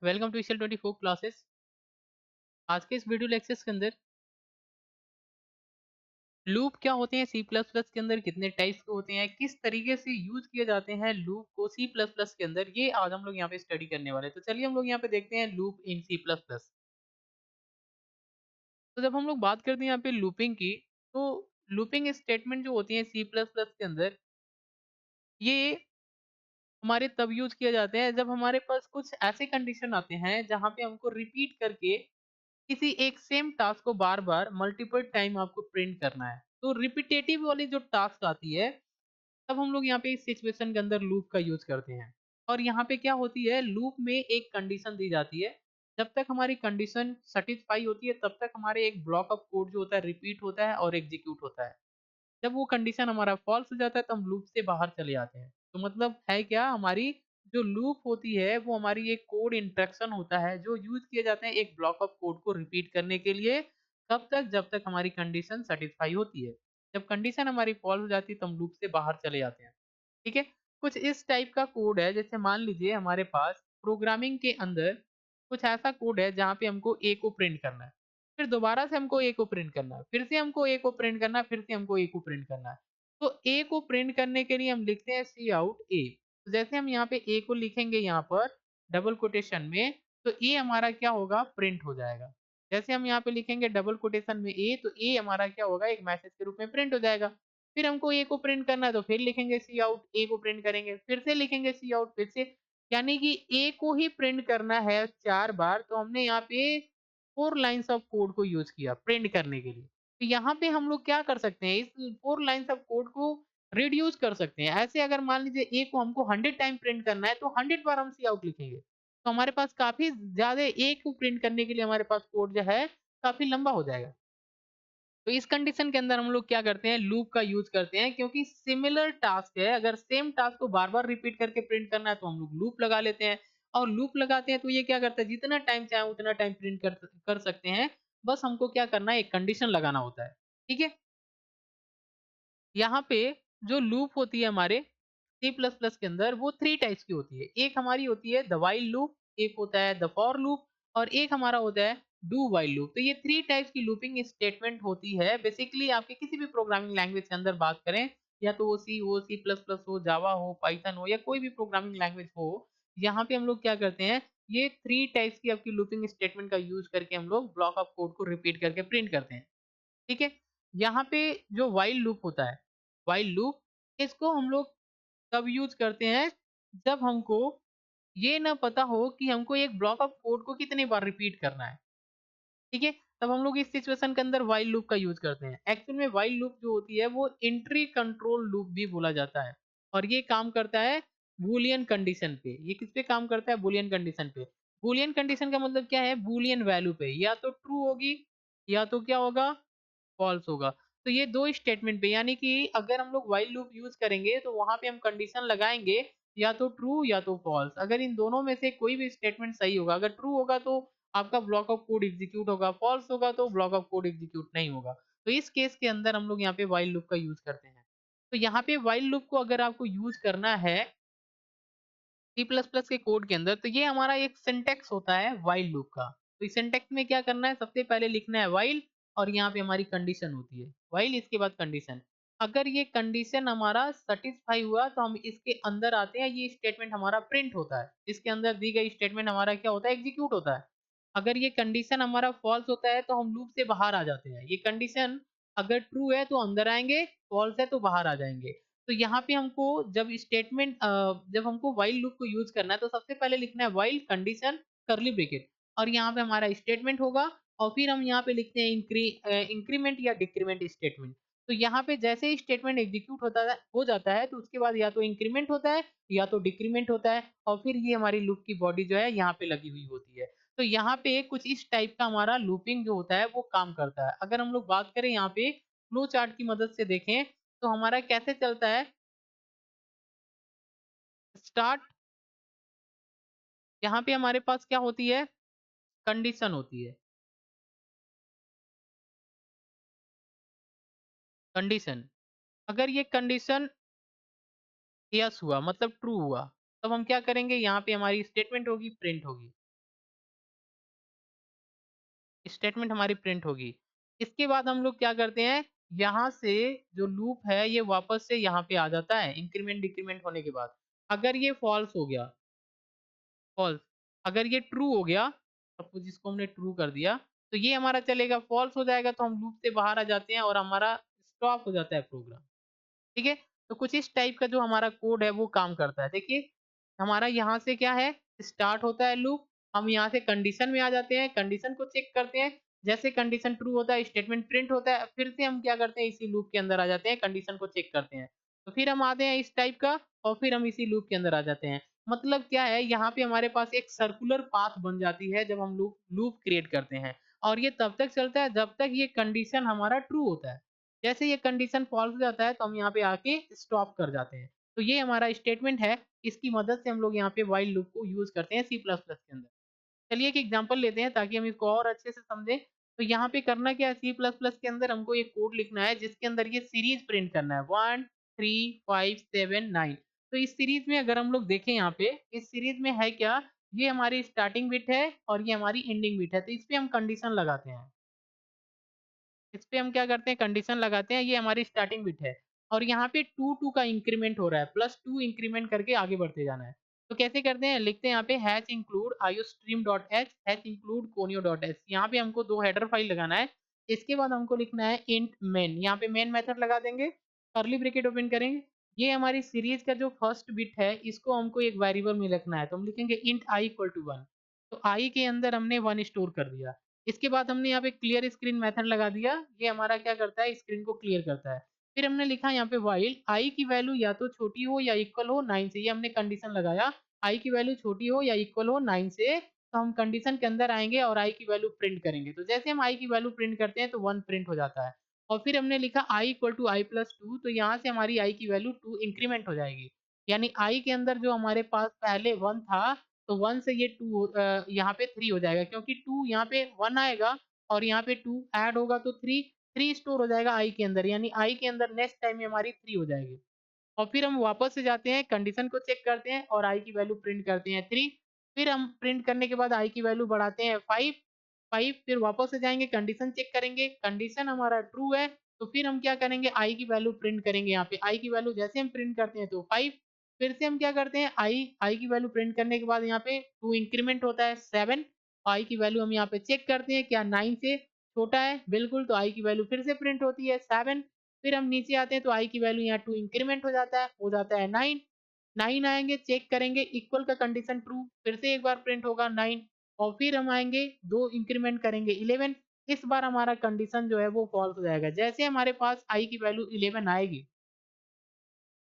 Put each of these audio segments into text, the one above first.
Welcome to ECL 24 classes. आज के इस वीडियो लेक्चर्स के अंदर लूप क्या होते हैं, सी प्लस प्लस के अंदर कितने टाइप्स के होते हैं, किस तरीके से यूज किए जाते हैं लूप को सी प्लस प्लस के अंदर, ये आज हम लोग यहाँ पे स्टडी करने वाले हैं। तो चलिए हम लोग यहाँ पे देखते हैं loop in C plus plus. तो जब हम लोग बात करते हैं यहाँ पे लूपिंग की, तो लूपिंग स्टेटमेंट जो होती है सी प्लस प्लस के अंदर, ये हमारे तब यूज किए जाते हैं जब हमारे पास कुछ ऐसे कंडीशन आते हैं जहाँ पे हमको रिपीट करके किसी एक सेम टास्क को बार-बार मल्टीपल टाइम आपको प्रिंट करना है। तो रिपिटेटिव वाली जो टास्क आती है, तब हम लोग यहाँ पे इस सिचुएशन के अंदर लूप का यूज़ करते हैं। और यहाँ पे क्या होती है, लूप में एक कंडीशन दी जाती है। जब तक हमारी कंडीशन सैटिस्फाई होती है, तब तक हमारे एक ब्लॉक ऑफ कोड जो होता है रिपीट होता है और एग्जीक्यूट होता है। जब वो कंडीशन हमारा फॉल्स हो जाता है, तो हम लूप से बाहर चले जाते हैं। तो मतलब है क्या, हमारी जो लूप होती है वो हमारी एक कोड इंस्ट्रक्शन होता है जो यूज़ किए जाते हैं एक ब्लॉक ऑफ कोड को रिपीट करने के लिए, कब तक, जब तक हमारी कंडीशन सैटिस्फाई होती है। जब कंडीशन हमारी फॉल्स हो जाती है, तो हम लूप से बाहर चले जाते हैं। ठीक है? कुछ इस टाइप का कोड है, जैसे मान लीजिए हमारे पास प्रोग्रामिंग के अंदर कुछ ऐसा कोड है जहाँ पे हमको ए को प्रिंट करना है। फिर दोबारा से हमको ए को प्रिंट करना है, फिर से हमको ए को प्रिंट करना है, फिर से हमको ए को प्रिंट करना है। तो ए को प्रिंट करने के लिए हम लिखते हैं सी आउट ए। तो जैसे हम यहाँ पे ए को लिखेंगे यहाँ पर डबल कोटेशन में, तो ए हमारा क्या होगा, प्रिंट हो जाएगा। जैसे हम यहाँ पे लिखेंगे डबल कोटेशन में ए, तो ए हमारा क्या होगा, एक मैसेज के रूप में प्रिंट हो जाएगा। फिर हमको ए को प्रिंट करना है, तो फिर लिखेंगे सी आउट, ए को प्रिंट करेंगे, फिर से लिखेंगे सी आउट, फिर से, यानी कि ए को ही प्रिंट करना है 4 बार। तो हमने यहाँ पे 4 लाइन्स ऑफ कोड को यूज़ किया प्रिंट करने के लिए। तो यहाँ पे हम लोग क्या कर सकते हैं, इस 4 लाइन्स ऑफ कोड को रिड्यूस कर सकते हैं। ऐसे अगर मान लीजिए ए को हमको 100 टाइम प्रिंट करना है, तो 100 बार हम सी आउट लिखेंगे। तो हमारे पास काफ़ी ज़्यादा ए को प्रिंट करने के लिए हमारे पास कोड जो है काफ़ी लंबा हो जाएगा। तो इस कंडीशन के अंदर हम लोग क्या करते हैं, लूप का यूज़ करते हैं, क्योंकि सिमिलर टास्क है, अगर सेम टास्क को बार-बार रिपीट करके प्रिंट करना है, तो हम लोग लूप लगा लेते हैं। और लूप लगाते हैं तो ये क्या करता है, जितना टाइम चाहे उतना टाइम प्रिंट कर सकते हैं। बस हमको क्या करना है, एक कंडीशन लगाना होता है। ठीक है? यहाँ पे जो लूप होती है हमारे सी प्लस प्लस के अंदर, वो 3 टाइप्स की होती है। एक हमारी होती है द व्हाइल लूप, एक होता है द फॉर लूप, और एक हमारा होता है डू व्हाइल लूप। तो ये 3 टाइप्स की लूपिंग स्टेटमेंट होती है। बेसिकली आपके किसी भी प्रोग्रामिंग लैंग्वेज के अंदर बात करें, या तो वो सी हो, सी प्लस प्लस हो, जावा हो, पाइथन हो, या कोई भी प्रोग्रामिंग लैंग्वेज हो, यहाँ पे हम लोग क्या करते हैं, ये 3 टाइप्स की आपकी लूपिंग स्टेटमेंट का यूज़ करके हम लोग ब्लॉक ऑफ कोड को रिपीट करके प्रिंट करते हैं। ठीक है? यहाँ पे जो व्हाइल लूप होता है, व्हाइल लूप, इसको हम लोग तब यूज़ करते हैं जब हमको ये ना पता हो कि हमको एक ब्लॉक ऑफ कोड को कितनी बार रिपीट करना है। ठीक है? तब हम लोग इस सिचुएशन के अंदर व्हाइल लूप का यूज़ करते हैं। एक्चुअल में व्हाइल लूप जो होती है वो एंट्री कंट्रोल लूप भी बोला जाता है, और ये काम करता है बूलियन कंडीशन पे। ये किस पे काम करता है? बूलियन कंडीशन पे। बूलियन कंडीशन का मतलब क्या है? बूलियन वैल्यू पे, या तो ट्रू होगी, या तो क्या होगा, फॉल्स होगा। तो ये 2 स्टेटमेंट पे, यानी कि अगर हम लोग व्हाइल लूप यूज़ करेंगे, तो वहाँ पे हम कंडीशन लगाएँगे या तो ट्रू या तो फॉल्स। अगर इन दोनों में से कोई भी स्टेटमेंट सही होगा, अगर ट्रू होगा तो आपका ब्लॉक ऑफ कोड एग्ज़ीक्यूट होगा, फॉल्स होगा तो ब्लॉक ऑफ कोड एग्ज़ीक्यूट नहीं होगा। तो इस केस के अंदर हम लोग यहाँ पे व्हाइल लूप का यूज़ करते हैं। तो यहाँ पे व्हाइल लूप को अगर आपको यूज़ करना है सी प्लस प्लस के कोड के अंदर, तो ये हमारा एक सिंटैक्स होता है व्हाइल लूप का। तो इस सिंटैक्स में क्या करना है, सबसे पहले लिखना है व्हाइल, और यहाँ पे हमारी कंडीशन होती है व्हाइल, इसके बाद कंडीशन। अगर ये कंडीशन हमारा सैटिस्फाई हुआ, तो हम इसके अंदर आते हैं, ये स्टेटमेंट हमारा प्रिंट होता है। इसके अंदर दी गई स्टेटमेंट हमारा क्या होता है, एग्जीक्यूट होता है। अगर ये कंडीशन हमारा फॉल्स होता है, तो हम लूप से बाहर आ जाते हैं। ये कंडीशन अगर ट्रू है तो अंदर आएंगे, फॉल्स है तो बाहर आ जाएंगे। तो यहाँ पे हमको जब हमको व्हाइल लूप को यूज़ करना है, तो सबसे पहले लिखना है व्हाइल कंडीशन कर्ली ब्रैकेट, और यहाँ पे हमारा स्टेटमेंट होगा, और फिर हम यहाँ पे लिखते हैं इंक्रीमेंट या डिक्रीमेंट स्टेटमेंट। तो यहाँ पे जैसे ही स्टेटमेंट एग्जीक्यूट हो जाता है, तो उसके बाद या तो इंक्रीमेंट होता है या तो डिक्रीमेंट होता है, और फिर ये हमारी लूप की बॉडी जो है यहाँ पे लगी हुई होती है। तो यहाँ पे कुछ इस टाइप का हमारा लूपिंग जो होता है वो काम करता है। अगर हम लोग बात करें यहाँ पे फ्लो चार्ट की मदद से देखें, तो हमारा कैसे चलता है, स्टार्ट, यहाँ पे हमारे पास क्या होती है, कंडीशन होती है, कंडीशन। अगर ये कंडीशन यस हुआ, मतलब ट्रू हुआ, तब हम क्या करेंगे, यहाँ पे हमारी स्टेटमेंट होगी, प्रिंट होगी। स्टेटमेंट हमारी प्रिंट होगी। इसके बाद हम लोग क्या करते हैं, यहाँ से जो लूप है ये वापस से यहाँ पे आ जाता है इंक्रीमेंट डिक्रीमेंट होने के बाद। अगर ये फॉल्स हो गया, फॉल्स, अगर ये ट्रू हो गया, सपोज इसको हमने ट्रू कर दिया, तो ये हमारा चलेगा। फॉल्स हो जाएगा तो हम लूप से बाहर आ जाते हैं और हमारा स्टॉप हो जाता है प्रोग्राम। ठीक है, तो कुछ इस टाइप का जो हमारा कोड है वो काम करता है। देखिए हमारा यहाँ से क्या है, स्टार्ट होता है लूप, हम यहाँ से कंडीशन में आ जाते हैं, कंडीशन को चेक करते हैं, जैसे कंडीशन ट्रू होता है स्टेटमेंट प्रिंट होता है, फिर से हम क्या करते हैं इसी लूप के अंदर आ जाते हैं, कंडीशन को चेक करते हैं, तो फिर हम आते हैं इस टाइप का, और फिर हम इसी लूप के अंदर आ जाते हैं। मतलब क्या है, यहाँ पे हमारे पास एक सर्कुलर पाथ बन जाती है जब हम लूप लूप क्रिएट करते हैं, और ये तब तक चलता है जब तक ये कंडीशन हमारा ट्रू होता है। जैसे ये कंडीशन फॉल्स हो जाता है तो हम यहाँ पे आके स्टॉप कर जाते हैं। तो ये हमारा स्टेटमेंट है, इसकी मदद से हम लोग यहाँ पे व्हाइल लूप को यूज करते हैं सी प्लस प्लस के अंदर। चलिए एक एग्जांपल लेते हैं ताकि हम इसको और अच्छे से समझें। तो यहाँ पे करना क्या है, सी प्लस प्लस के अंदर हमको एक कोड लिखना है जिसके अंदर ये सीरीज प्रिंट करना है 1 3 5 7 9। तो इस सीरीज में अगर हम लोग देखें यहाँ पे, इस सीरीज में है क्या, ये हमारी स्टार्टिंग बिट है और ये हमारी एंडिंग बिट है, तो इस पे हम कंडीशन लगाते हैं। इस पे हम क्या करते हैं, कंडीशन लगाते हैं, ये हमारी स्टार्टिंग बिट है, और यहाँ पे 2 का इंक्रीमेंट हो रहा है, +2 इंक्रीमेंट करके आगे बढ़ते जाना है। तो कैसे करते हैं, लिखते हैं यहाँ पे hash include iostream dot H hash include conio dot H, यहाँ पे हमको 2 हेडर फाइल लगाना है। इसके बाद हमको लिखना है इंट मेन, यहाँ पे मेन मेथड लगा देंगे, कर्ली ब्रैकेट ओपन करेंगे। ये हमारी सीरीज का जो फर्स्ट बिट है इसको हमको एक वेरिएबल में रखना है, तो हम लिखेंगे इंट आई इक्वल टू 1। तो आई के अंदर हमने 1 स्टोर कर दिया। इसके बाद हमने यहाँ पे क्लियर स्क्रीन मेथड लगा दिया, ये हमारा क्या करता है, स्क्रीन को क्लियर करता है। फिर हमने लिखा यहाँ पे व्हाइल आई की वैल्यू या तो छोटी हो या इक्वल हो 9 से, ये हमने कंडीशन लगाया, आई की वैल्यू छोटी हो या इक्वल हो 9 से, तो हम कंडीशन के अंदर आएंगे और आई की वैल्यू प्रिंट करेंगे। तो जैसे हम आई की वैल्यू प्रिंट करते हैं तो 1 प्रिंट हो जाता है। और फिर हमने लिखा आई इक्वल टू आई प्लस 2, तो यहाँ से हमारी आई की वैल्यू 2 इंक्रीमेंट हो जाएगी। यानी आई के अंदर जो हमारे पास पहले 1 था, तो 1 से ये 2 यहाँ पे 3 हो जाएगा, क्योंकि 2 यहाँ पे 1 आएगा और यहाँ पे 2 ऐड होगा तो 3, 3 स्टोर हो जाएगा आई के अंदर, यानी आई के अंदर नेक्स्ट टाइम में हमारी 3 हो जाएगी। और फिर हम वापस से जाते हैं, कंडीशन को चेक करते हैं और आई की वैल्यू प्रिंट करते हैं 3। फिर हम प्रिंट करने के बाद आई की वैल्यू बढ़ाते हैं 5, 5, फिर वापस से जाएँगे, कंडीशन चेक करेंगे, कंडीशन हमारा ट्रू है, तो फिर हम क्या करेंगे, आई की वैल्यू प्रिंट करेंगे यहाँ पे। आई की वैल्यू जैसे हम प्रिंट करते हैं तो 5, फिर से हम क्या करते हैं, आई की वैल्यू प्रिंट करने के बाद यहाँ पे 2 इंक्रीमेंट होता है 7, आई की वैल्यू हम यहाँ पे चेक करते हैं क्या 9 से छोटा है, बिल्कुल, तो आई की वैल्यू फिर से प्रिंट होती है 7। फिर हम नीचे आते हैं तो आई की वैल्यू यहाँ 2 इंक्रीमेंट हो जाता है 9, 9 आएँगे, चेक करेंगे, इक्वल का कंडीशन ट्रू, फिर से एक बार प्रिंट होगा 9, और फिर हम आएँगे 2 इंक्रीमेंट करेंगे 11, इस बार हमारा कंडीशन जो है वो फॉल्स हो जाएगा। जैसे हमारे पास आई की वैल्यू 11 आएगी,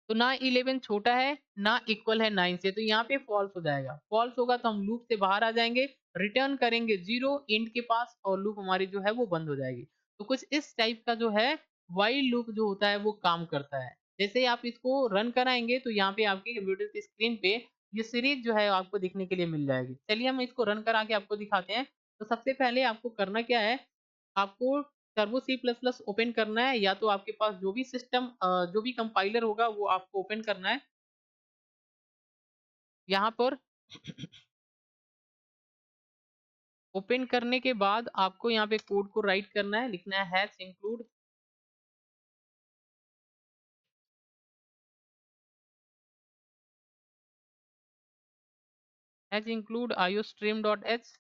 तो ना 11 छोटा है, ना इक्वल है 9 से, तो यहाँ पे फॉल्स हो जाएगा। फॉल्स होगा तो हम लूप से बाहर आ जाएँगे, रिटर्न करेंगे 0 एंड के पास, और लूप हमारी जो है वो बंद हो जाएगी। तो कुछ इस टाइप का जो है व्हाइल लूप जो होता है वो काम करता है। जैसे ही आप इसको रन कराएँगे तो यहाँ पे आपके कंप्यूटर की स्क्रीन पे ये सीरीज़ जो है आपको देखने के लिए मिल जाएगी। चलिए हम इसको रन करा के आपको दिखाते हैं। तो सबसे पहले आपको करना क्या है, आपको Turbo C plus plus open करना है, या तो आपके पास जो भी सिस्टम जो भी कंपाइलर होगा वो आपको ओपन करना है। यहाँ पर ओपन करने के बाद आपको यहाँ पे कोड को राइट करना है, लिखना है hash include iostream dot h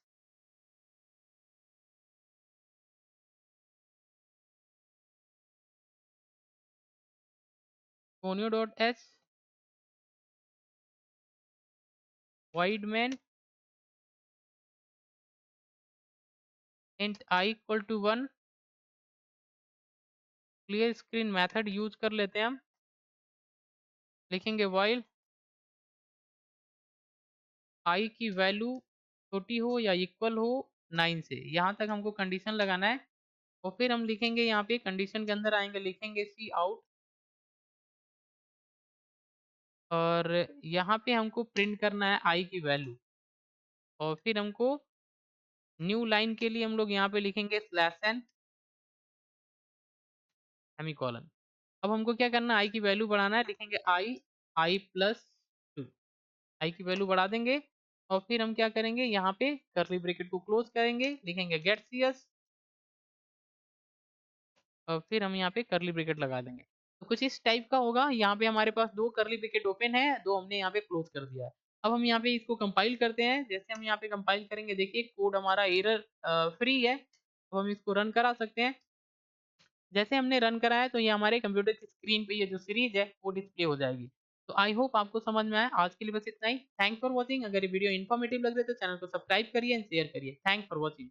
conio dot h void main int i equal to 1, clear screen method use कर लेते हैं हम, लिखेंगे व्हाइल आई की वैल्यू छोटी हो या इक्वल हो 9 से, यहाँ तक हमको कंडीशन लगाना है। और फिर हम लिखेंगे यहाँ पे, कंडीशन के अंदर आएंगे, लिखेंगे सी आउट, और यहाँ पे हमको प्रिंट करना है आई की वैल्यू, और फिर हमको न्यू लाइन के लिए हम लोग यहाँ पे लिखेंगे /n सेमीकोलन। अब हमको क्या करना है, आई की वैल्यू बढ़ाना है, लिखेंगे आई प्लस 2, आई की वैल्यू बढ़ा देंगे, और फिर हम क्या करेंगे, यहाँ पे कर्ली ब्रैकेट को क्लोज करेंगे, लिखेंगे गेट सीएस, फिर हम यहाँ पे कर्ली ब्रैकेट लगा देंगे। तो कुछ इस टाइप का होगा, यहाँ पे हमारे पास 2 कर्ली ब्रैकेट ओपन है, 2 हमने यहाँ पे क्लोज कर दिया है। अब हम यहाँ पे इसको कंपाइल करते हैं। जैसे हम यहाँ पे कंपाइल करेंगे, देखिए कोड हमारा एरर फ्री है, तो हम इसको रन करा सकते हैं। जैसे हमने रन कराया तो ये हमारे कंप्यूटर की स्क्रीन पे ये जो सीरीज है वो डिस्प्ले हो जाएगी। तो आई होप आपको समझ में आया। आज के लिए बस इतना ही। Thanks for watching. अगर ये वीडियो इन्फॉर्मेटिव लग रहे तो चैनल को सब्सक्राइब करिए एंड शेयर करिए। Thanks for watching.